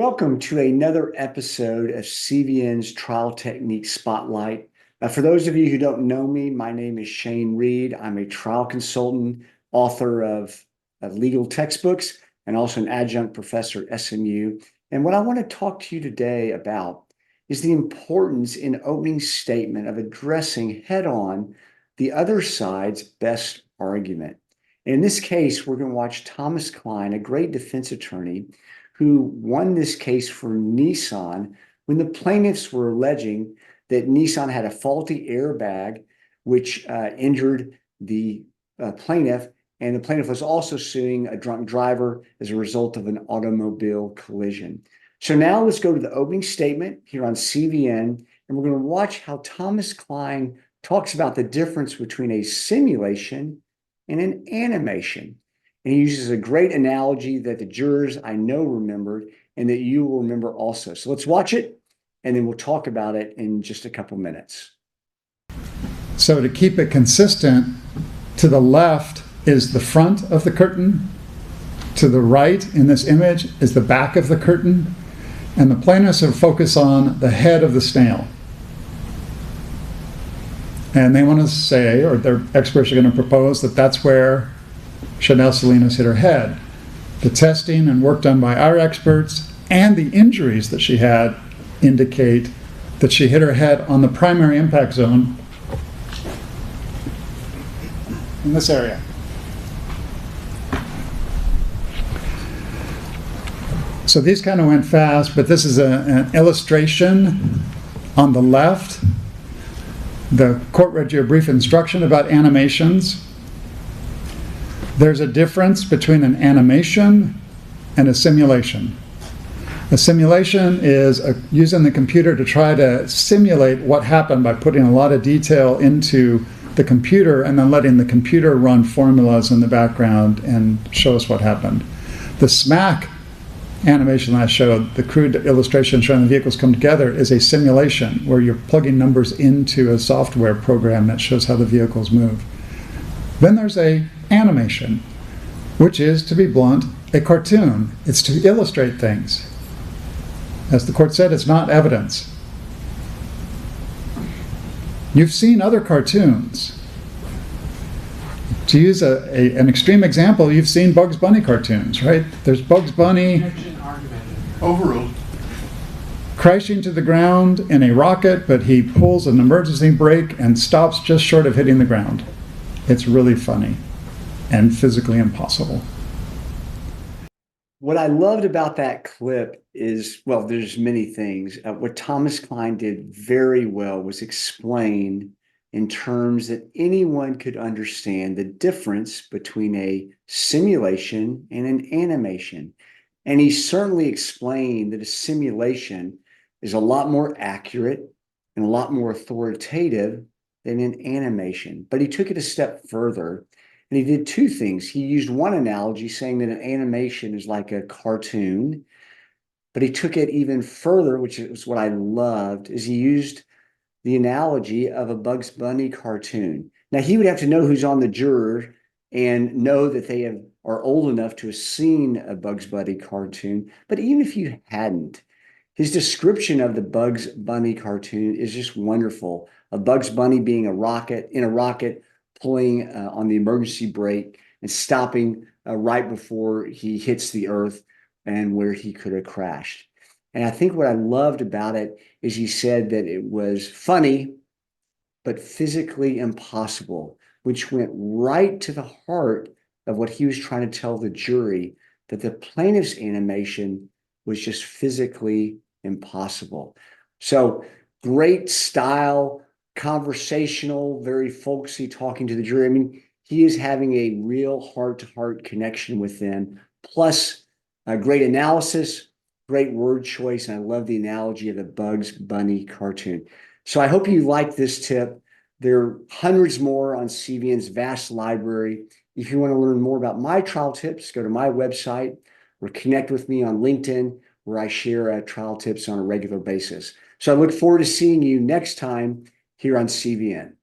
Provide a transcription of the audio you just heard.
Welcome to another episode of CVN's Trial Technique Spotlight. For those of you who don't know me, my name is Shane Reed. I'm a trial consultant, author of legal textbooks, and also an adjunct professor at SMU. And what I want to talk to you today about is the importance in opening statement of addressing head-on the other side's best argument. And in this case, we're going to watch Thomas Klein, a great defense attorney, who won this case for Nissan when the plaintiffs were alleging that Nissan had a faulty airbag, which injured the plaintiff. And the plaintiff was also suing a drunk driver as a result of an automobile collision. So now let's go to the opening statement here on CVN, and we're going to watch how Thomas Klein talks about the difference between a simulation and an animation. And he uses a great analogy that the jurors I know remembered and that you will remember also. So let's watch it, and then we'll talk about it in just a couple minutes. So to keep it consistent, to the left is the front of the curtain, to the right in this image is the back of the curtain, and the plaintiffs are focused on the head of the snail. And they want to say, or their experts are going to propose, that that's where Chanel Salinas hit her head. The testing and work done by our experts and the injuries that she had indicate that she hit her head on the primary impact zone in this area. So these kind of went fast, but this is an illustration on the left. The court read you a brief instruction about animations. There's a difference between an animation and a simulation. A simulation is using the computer to try to simulate what happened by putting a lot of detail into the computer and then letting the computer run formulas in the background and show us what happened. The SMAC animation I showed, the crude illustration showing the vehicles come together, is a simulation where you're plugging numbers into a software program that shows how the vehicles move. Then there's a animation, which is, to be blunt, a cartoon. It's to illustrate things. As the court said, it's not evidence. You've seen other cartoons. To use an extreme example, you've seen Bugs Bunny cartoons, right? There's Bugs Bunny overruled, crashing to the ground in a rocket, but he pulls an emergency brake and stops just short of hitting the ground. It's really funny and physically impossible. What I loved about that clip is, well, there's many things. What Thomas Klein did very well was explain in terms that anyone could understand the difference between a simulation and an animation. And he certainly explained that a simulation is a lot more accurate and a lot more authoritative than an animation. But he took it a step further, and he did two things. He used one analogy saying that an animation is like a cartoon, but he took it even further, which is what I loved, is he used the analogy of a Bugs Bunny cartoon. Now, he would have to know who's on the juror and know that they are old enough to have seen a Bugs Bunny cartoon. But even if you hadn't, his description of the Bugs Bunny cartoon is just wonderful. A Bugs Bunny being in a rocket, pulling on the emergency brake and stopping right before he hits the earth and where he could have crashed. And I think what I loved about it is he said that it was funny, but physically impossible, which went right to the heart of what he was trying to tell the jury, that the plaintiff's animation was just physically impossible. So great style, conversational, very folksy talking to the jury. I mean, he is having a real heart-to-heart connection with them, plus a great analysis, great word choice, and I love the analogy of the Bugs Bunny cartoon. So I hope you like this tip. There are hundreds more on CVN's vast library. If you want to learn more about my trial tips, go to my website or connect with me on LinkedIn, where I share trial tips on a regular basis. So I look forward to seeing you next time here on CVN.